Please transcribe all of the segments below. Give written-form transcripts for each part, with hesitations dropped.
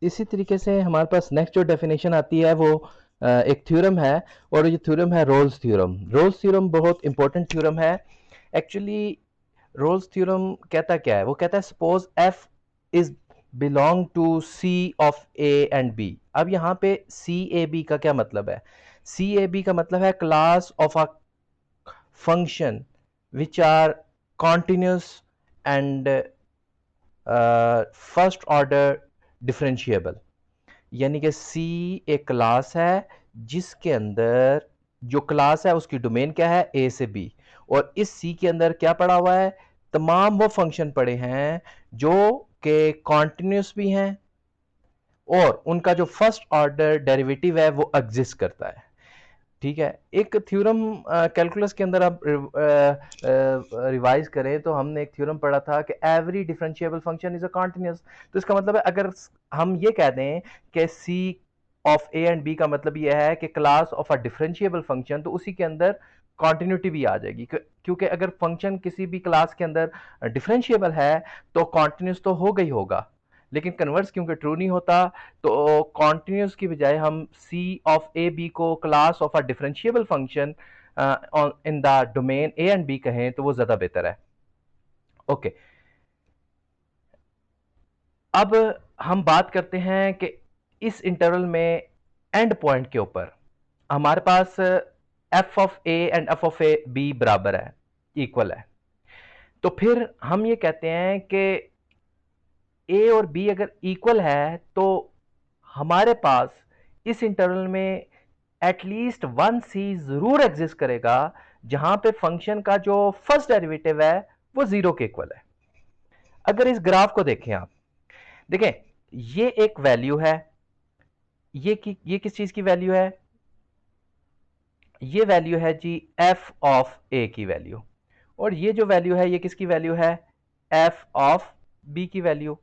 इसी तरीके से हमारे पास नेक्स्ट जो डेफिनेशन आती है वो एक थ्योरम है, और ये थ्योरम है रोल्स थ्योरम। रोल्स थ्योरम बहुत इंपॉर्टेंट थ्योरम है एक्चुअली। रोल्स थ्योरम कहता क्या है? वो कहता है suppose F is belong to C of A and B. अब यहाँ पे सी ए बी का क्या मतलब है? सी ए बी का मतलब है class of a function which are continuous and first order differentiable. यानी कि सी एक क्लास है जिसके अंदर, जो क्लास है उसकी डोमेन क्या है? ए से बी। और इस सी के अंदर क्या पड़ा हुआ है? तमाम वो फंक्शन पड़े हैं जो कि कॉन्टिन्यूस भी हैं और उनका जो फर्स्ट ऑर्डर डेरिवेटिव है वो एग्जिस्ट करता है। ठीक है। एक थ्योरम कैलकुलस के अंदर आप रिवाइज करें तो हमने एक थ्योरम पढ़ा था कि every differentiable function is a continuous. तो इसका मतलब है अगर हम ये कह दें कि सी ऑफ ए एंड बी का मतलब यह है कि class of a differentiable function, तो उसी के अंदर कॉन्टिन्यूटी भी आ जाएगी, क्योंकि अगर फंक्शन किसी भी क्लास के अंदर डिफरेंशिएबल है तो कॉन्टिन्यूस तो होगा ही होगा। लेकिन कन्वर्स क्योंकि ट्रू नहीं होता, तो कॉन्टिन्यूस की बजाय हम सी ऑफ ए बी को class of a differentiable function in the domain A and B कहें तो वो ज्यादा बेहतर है। ओके। अब हम बात करते हैं कि इस इंटरवल में एंड पॉइंट के ऊपर हमारे पास F of A and F of A B बराबर है, इक्वल है। तो फिर हम ये कहते हैं कि ए और बी अगर इक्वल है तो हमारे पास इस इंटरवल में एटलीस्ट वन सी जरूर एग्जिस्ट करेगा जहां पे फंक्शन का जो फर्स्ट डेरिवेटिव है वो जीरो के इक्वल है। अगर इस ग्राफ को देखें आप, देखें ये एक वैल्यू है, ये किस चीज की वैल्यू है? ये वैल्यू है जी एफ ऑफ ए की वैल्यू। और ये जो वैल्यू है ये किसकी वैल्यू है? एफ ऑफ बी की वैल्यू।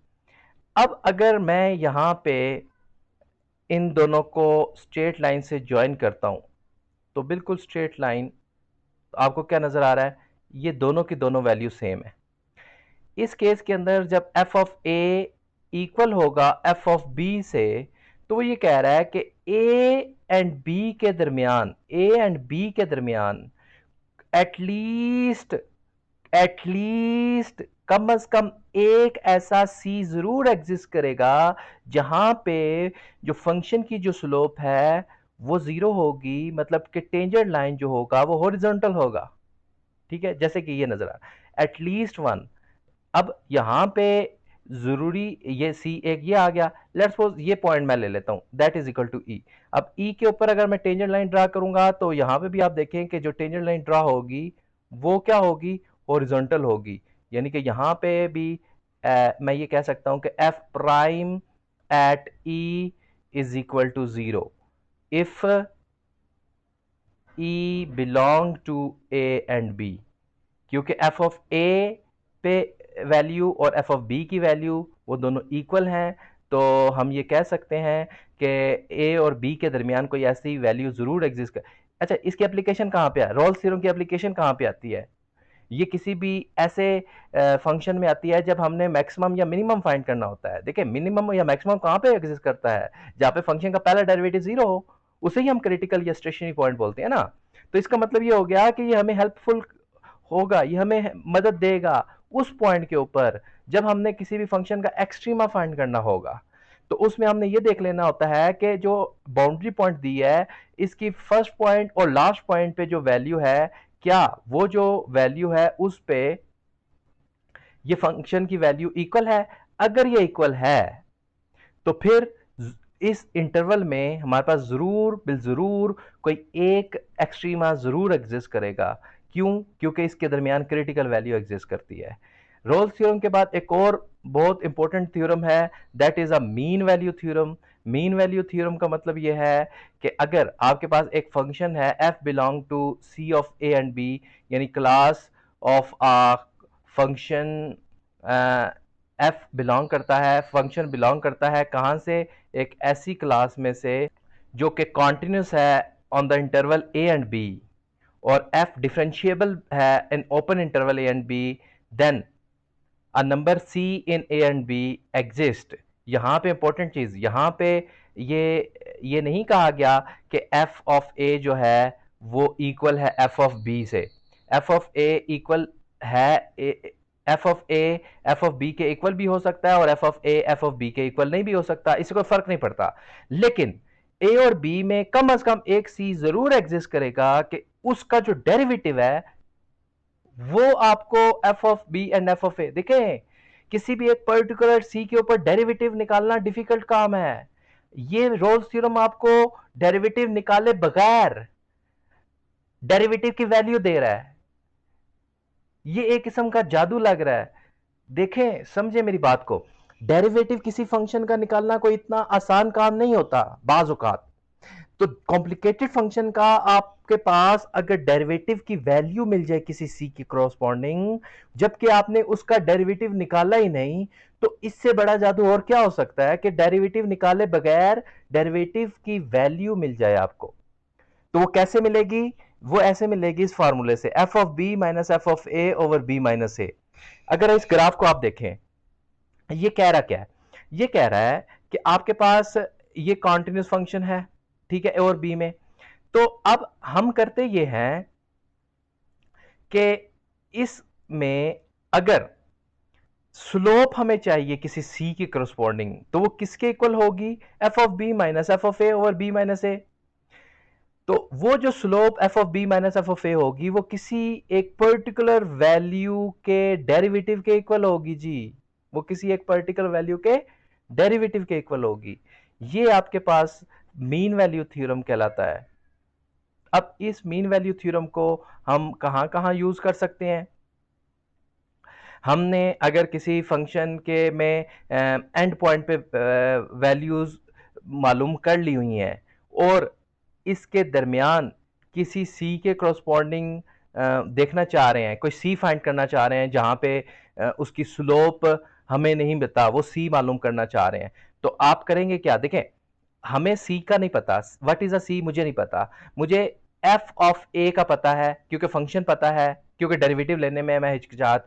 अब अगर मैं यहां पे इन दोनों को स्ट्रेट लाइन से ज्वाइन करता हूं तो बिल्कुल स्ट्रेट लाइन, तो आपको क्या नजर आ रहा है? ये दोनों की दोनों वैल्यू सेम है। इस केस के अंदर जब एफ ऑफ ए इक्वल होगा एफ ऑफ बी से, तो वो ये कह रहा है कि ए एंड बी के दरमियान, ए एंड बी के दरमियान एटलीस्ट एटलीस्ट कम से कम एक ऐसा सी जरूर एग्जिस्ट करेगा जहां पे जो फंक्शन की जो स्लोप है वो जीरो होगी, मतलब कि टेंजेंट लाइन जो होगा वो हॉरिजॉन्टल होगा। ठीक है, जैसे कि ये नजर आ रहा है एटलीस्ट वन। अब यहां पे जरूरी ये सी एक ये आ गया, लेट्स सपोज ये पॉइंट मैं ले लेता हूं दैट इज इक्वल टू ई। अब ई के ऊपर अगर मैं टेंजेंट लाइन ड्रा करूंगा तो यहां पे भी आप देखें कि जो टेंजेंट लाइन ड्रा होगी वो क्या होगी? हॉरिजॉन्टल होगी। यानी कि यहां पे भी मैं ये कह सकता हूं कि F prime at E is equal to zero if E belong to A and B. क्योंकि एफ ऑफ ए पे वैल्यू और एफ ऑफ बी की वैल्यू वो दोनों इक्वल हैं, तो हम ये कह सकते हैं कि ए और बी के दरमियान कोई ऐसी वैल्यू जरूर एग्जिस्ट कर। अच्छा, इसकी एप्लीकेशन कहाँ पे है? रोल्स थ्योरम की एप्लीकेशन कहाँ पे आती है? ये किसी भी ऐसे फंक्शन में आती है जब हमने मैक्सिमम या मिनिमम फाइंड करना होता है। देखिए मिनिमम या मैक्सिमम कहाँ पे एग्जिस्ट करता है? जहाँ पे फंक्शन का पहला डेरिवेटिव जीरो हो, उसे ही हम क्रिटिकल या स्टेशनरी पॉइंट बोलते हैं ना। तो इसका मतलब ये हो गया कि ये हमें हेल्पफुल होगा, ये हमें मदद देगा उस पॉइंट के ऊपर जब हमने किसी भी फंक्शन का एक्सट्रीमा फाइंड करना होगा। तो उसमें हमने ये देख लेना होता है कि जो बाउंड्री पॉइंट दी है इसकी फर्स्ट पॉइंट और लास्ट पॉइंट पे जो वैल्यू है, क्या वो जो वैल्यू है उस पे ये फंक्शन की वैल्यू इक्वल है? अगर ये इक्वल है तो फिर इस इंटरवल में हमारे पास जरूर बिल जरूर कोई एक एक्सट्रीमा जरूर एग्जिस्ट करेगा। क्यों? क्योंकि इसके दरमियान क्रिटिकल वैल्यू एग्जिस्ट करती है। रोल्स थ्योरम के बाद एक और बहुत इंपॉर्टेंट थ्योरम है, that is a mean value theorem. Mean value theorem का मतलब यह है कि अगर आपके पास एक फंक्शन है F belong to C of A and B, यानी class of a function, F belong करता है, फंक्शन बिलोंग करता है कहां से? एक ऐसी क्लास में से जो कि कॉन्टिन्यूस है on the interval A and B, और एफ डिफरेंशिएबल है in open interval A and B, then a number c in a and b exist। यहाँ पे इंपॉर्टेंट चीज, यहाँ पे ये नहीं कहा गया कि एफ ऑफ ए जो है वो इक्वल है एफ ऑफ बी से। एफ ऑफ ए इक्वल है F of A F of B के इक्वल भी हो सकता है और F of A F of B के इक्वल नहीं भी हो सकता, इससे कोई फर्क नहीं पड़ता। लेकिन ए और बी में कम से कम एक सी जरूर एग्जिस्ट करेगा कि उसका जो डेरिवेटिव है वो आपको F of B and F of A, देखें किसी भी एक पर्टिकुलर सी के ऊपर डेरिवेटिव निकालना डिफिकल्ट काम है। ये रोल्स थ्योरम आपको डेरिवेटिव निकाले बगैर डेरिवेटिव की वैल्यू दे रहा है। ये एक किस्म का जादू लग रहा है। देखें, समझे मेरी बात को, डेरिवेटिव किसी फंक्शन का निकालना कोई इतना आसान काम नहीं होता बाज औकात। तो कॉम्प्लिकेटेड फंक्शन का आपके पास अगर डेरिवेटिव की वैल्यू मिल जाए किसी सी की कॉरस्पॉन्डिंग, जबकि आपने उसका डेरिवेटिव निकाला ही नहीं, तो इससे बड़ा जादू और क्या हो सकता है कि डेरिवेटिव निकाले बगैर डेरिवेटिव की वैल्यू मिल जाए आपको। तो वो कैसे मिलेगी? वो ऐसे मिलेगी इस फार्मूले से, F of B minus F of A over B minus A. अगर इस ग्राफ को आप देखें, ये कह रहा क्या है? ये कह रहा है कि आपके पास ये कॉन्टिन्यूस फंक्शन है, ठीक है, ए और बी में। तो अब हम करते ये हैं कि इसमें अगर स्लोप हमें चाहिए किसी सी की करस्पॉन्डिंग, तो वो किसके इक्वल होगी? F of B minus F of A over B minus A. तो वो जो slope F of B minus F of A होगी वो किसी एक पर्टिकुलर वैल्यू के डेरिवेटिव के इक्वल होगी जी। वो किसी एक पर्टिकुलर वैल्यू के डेरिवेटिव के इक्वल होगी। ये आपके पास मीन वैल्यू थ्योरम कहलाता है। अब इस मीन वैल्यू थ्योरम को हम कहां कहां यूज कर सकते हैं? हमने अगर किसी फंक्शन के में एंड पॉइंट पे वैल्यूज मालूम कर ली हुई हैं और इसके दरमियान किसी सी के करस्पॉन्डिंग देखना चाह रहे हैं, कोई सी फाइंड करना चाह रहे हैं जहां पे उसकी स्लोप हमें नहीं पता, वो सी मालूम करना चाह रहे हैं, तो आप करेंगे क्या? देखें, हमें सी का नहीं पता, व्हाट इज अ सी मुझे नहीं पता, मुझे एफ ऑफ ए का पता है क्योंकि फंक्शन पता है, क्योंकि डेरिवेटिव लेने में मैं हिचकिचाहट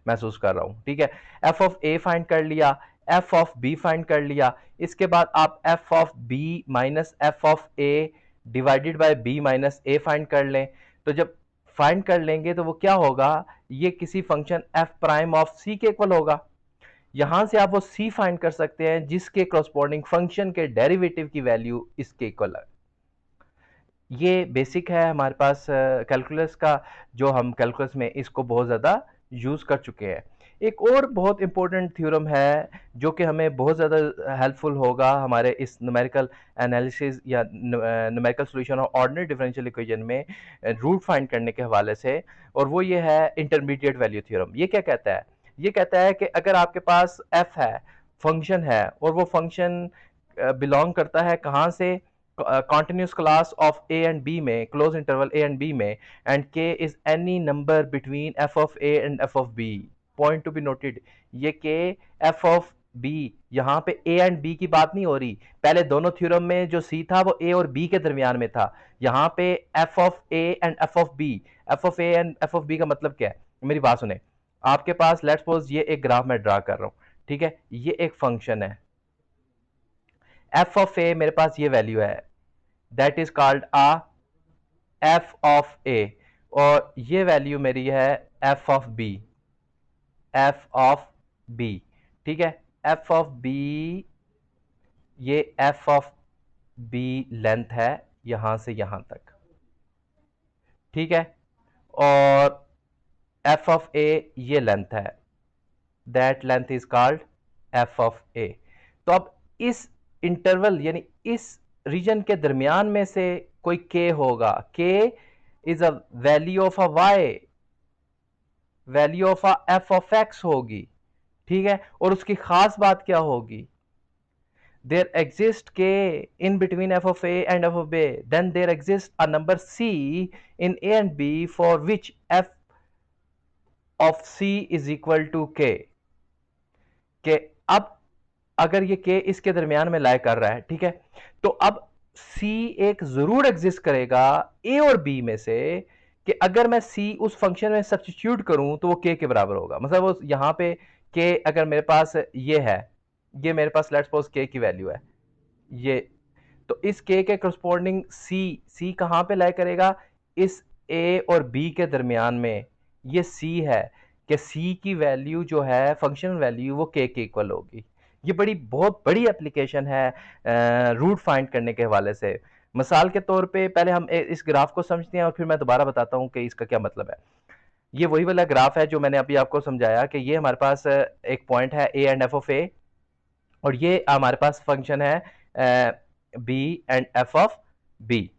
महसूस कर रहा हूं, ठीक है। एफ ऑफ ए फाइंड कर लिया, एफ ऑफ बी फाइंड कर लिया, इसके बाद आप F of B minus F of A divided by B minus A find कर लें। तो जब फाइंड कर लेंगे तो वो क्या होगा? ये किसी फंक्शन एफ प्राइम ऑफ सी के इक्वल होगा। यहां से आप वो सी फाइंड कर सकते हैं जिसके करस्पॉन्डिंग फंक्शन के डेरिवेटिव की वैल्यू इसके इक्वल है। ये बेसिक है हमारे पास कैलकुलस का, जो हम कैलकुलस में इसको बहुत ज़्यादा यूज़ कर चुके हैं। एक और बहुत इंपॉर्टेंट थ्योरम है जो कि हमें बहुत ज़्यादा हेल्पफुल होगा हमारे इस न्यूमेरिकल एनालिसिस या न्यूमेरिकल सॉल्यूशन और ऑर्डिनरी डिफरेंशियल इक्वेशन में रूट फाइंड करने के हवाले से, और वो ये है इंटरमीडिएट वैल्यू थ्योरम। ये क्या कहता है? ये कहता है कि अगर आपके पास एफ है, फंक्शन है, और वो फंक्शन बिलोंग करता है कहाँ से? continuous class of a and b में, close interval a and b में, and k is any number between f of a and f of b, point to be noted, ये k f of b, यहाँ पे a and b की बात नहीं हो रही। पहले दोनों थ्योरम में जो c था वो a और b के दरमियान में था, यहाँ पे f of a and f of b, f of a and f of b का मतलब क्या है? मेरी बात सुने, आपके पास लेट्स सपोज ये एक ग्राफ मैं ड्रा कर रहा हूँ, ठीक है, ये एक फंक्शन है, एफ ऑफ ए मेरे पास ये वैल्यू है, that is called a F of A, और ये वैल्यू मेरी है F of B, F of B, ठीक है। एफ ऑफ बी, ये एफ ऑफ बी लेंथ है यहां से यहां तक, ठीक है, और एफ ऑफ ए ये लेंथ है, that length is called F of A. तो अब इस इंटरवल यानी इस रीजन के दरमियान में से कोई के होगा, K is a value of a Y, value of a F of X होगी, ठीक है। और उसकी खास बात क्या होगी? There exist K in between F of A and F of A, then there exist a number C in A and B for which F of C is equal to K. अब अगर ये के इसके दरमियान में लाए कर रहा है, ठीक है, तो अब C एक जरूर एग्जिस्ट करेगा A और B में से, कि अगर मैं C उस फंक्शन में सब्स्टिट्यूट करूं तो वो K के बराबर होगा। मतलब वो यहां पे K अगर मेरे पास ये है, ये मेरे पास लेट्स सपोज के की वैल्यू है ये, तो इस के करस्पॉन्डिंग सी कहाँ पे लाई करेगा, इस ए और बी के दरमियान में ये सी है, कि सी की वैल्यू जो है फंक्शनल वैल्यू वो के इक्वल होगी। ये बहुत बड़ी एप्लीकेशन है रूट फाइंड करने के हवाले से। मिसाल के तौर पे पहले हम इस ग्राफ को समझते हैं और फिर मैं दोबारा बताता हूँ कि इसका क्या मतलब है। ये वही वाला ग्राफ है जो मैंने अभी आपको समझाया कि ये हमारे पास एक पॉइंट है A and F of A, और ये हमारे पास फंक्शन है B and F of B.